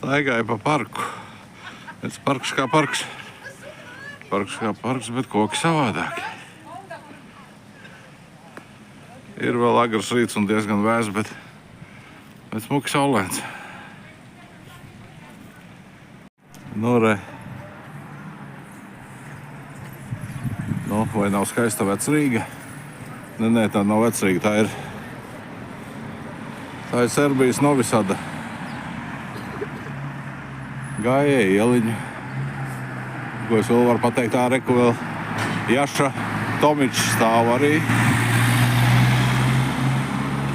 Staigāju pa parku. Pēc parks kā parks. Parks kā parks, bet koki savādāki. Ir vēl agrs rīts un diezgan vēs, bet smuki saulēns. Nu, re. Nu, vai nav skaista Vecrīga? Nē, tā nav Vecrīga, tā ir Serbijas Novi Sada. Gājēja ieliņa. Ko es vēl varu pateikt, tā reku vēl Jaša Tomičs stāv arī.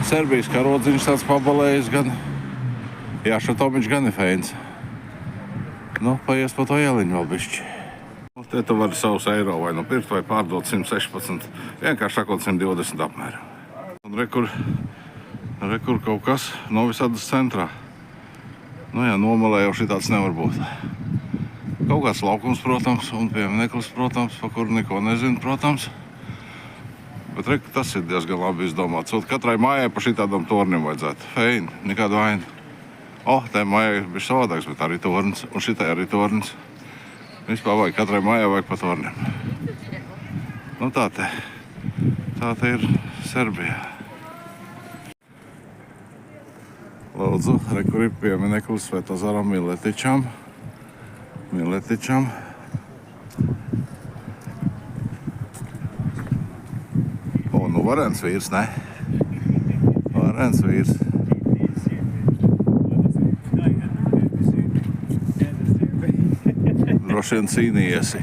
Serbijas karodziņš tāds pabalējis, gan Jaša Tomičs, gan ir feins. Nu, paies pa to ieliņu vēl bišķi. Te tu vari savus eiro vai nu pirkt vai pārdot 116, vienkārši sakot 120 apmēram. Un rekur kaut kas Novi Sadas centrā. Nu jā, Nomalē jau šitāds nevar būt. Kaut kāds laukums, protams, un piemineklis, protams, pa kuru neko nezinu, protams. Bet reku, tas ir diezgan labi izdomāts. Katrai mājai pa šitādam tornim vajadzētu. Feini, nekādu vainu. Te mājai ir bišķi savādāks, bet arī tornis, un šitai arī tornis. Vispār vajag, katrai mājai vajag pa tornim. Nu tā te ir Serbijā. Lūdzu, rekur ir piemineklis Svetozaram Miletičam. Nu varens vīrs, ne? Varens vīrs. Droši vien cīnījiesi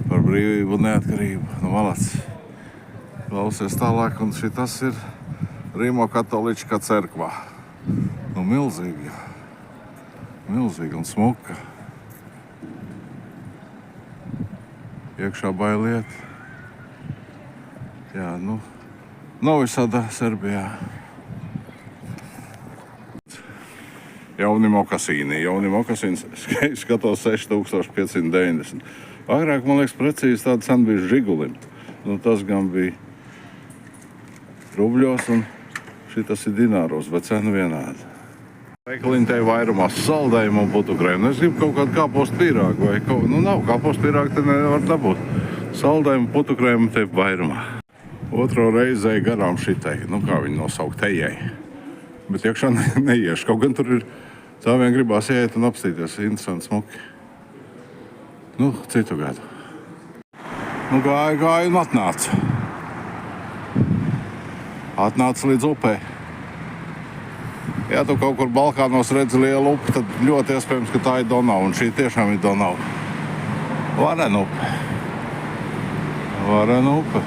par brīvību un neatkarību. Nu, malac. Klausies tālāk, un šitas ir Rimo-katolička cerkvā. Nu, milzīga un smuka. Iekšā bailiet. Jā, nu, Novi Sada, Serbijā. Jauni mokasīni skatos 6590. Agrāk, man liekas, precīzi tāda cena bija Žigulim. Nu, tas gan bija rubļos un šitas ir dināros, bet cena vienāda. Veikaliņi te vairumā saldējumu un putukrējumu. Es gribu kaut kādu kāpostu pīrāgu vai kaut... Nu, nav kāpostu pīrāgu, te nevar dabūt. Saldējumu, putukrējumu te vairumā. Otro reizi garām šitai, nu kā viņi nosaukt, ejai. Bet iekšā neiešu. Kaut gan tur ir tā vien gribās ieiet un apstīties. Interesanti smuki. Nu, citu gadu. Nu, gāju un atnācu. Atnācu līdz upē. Ja tu kaut kur Balkānos redzi lielu upi, tad ļoti iespējams, ka tā ir Donava. Un šī tiešām ir Donava. Varena upe.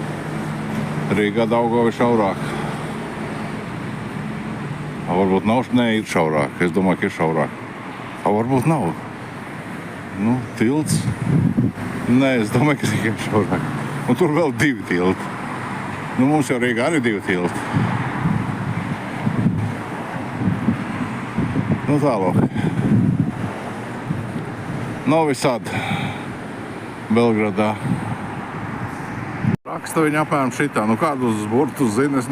Rīgā Daugovi šaurāk. Varbūt nav, ir šaurāk. Es domāju, ka ir šaurāk. Varbūt nav. Nu, tilts. Nē, es domāju, ka tikai šaurāk. Un tur vēl 2 tilti. Nu, mums jau Rīgā arī 2 tilti. Nu, tālāk. Novi Sada. Belgradā. Raksta viņa apmēram šitā. Nu, kādus burtus zina? Es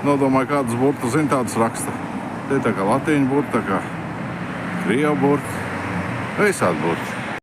nodomāju, kādus burtus zina, tādus raksta. Te tā kā latīņu burti, tā kā krievu burti, visādi burti.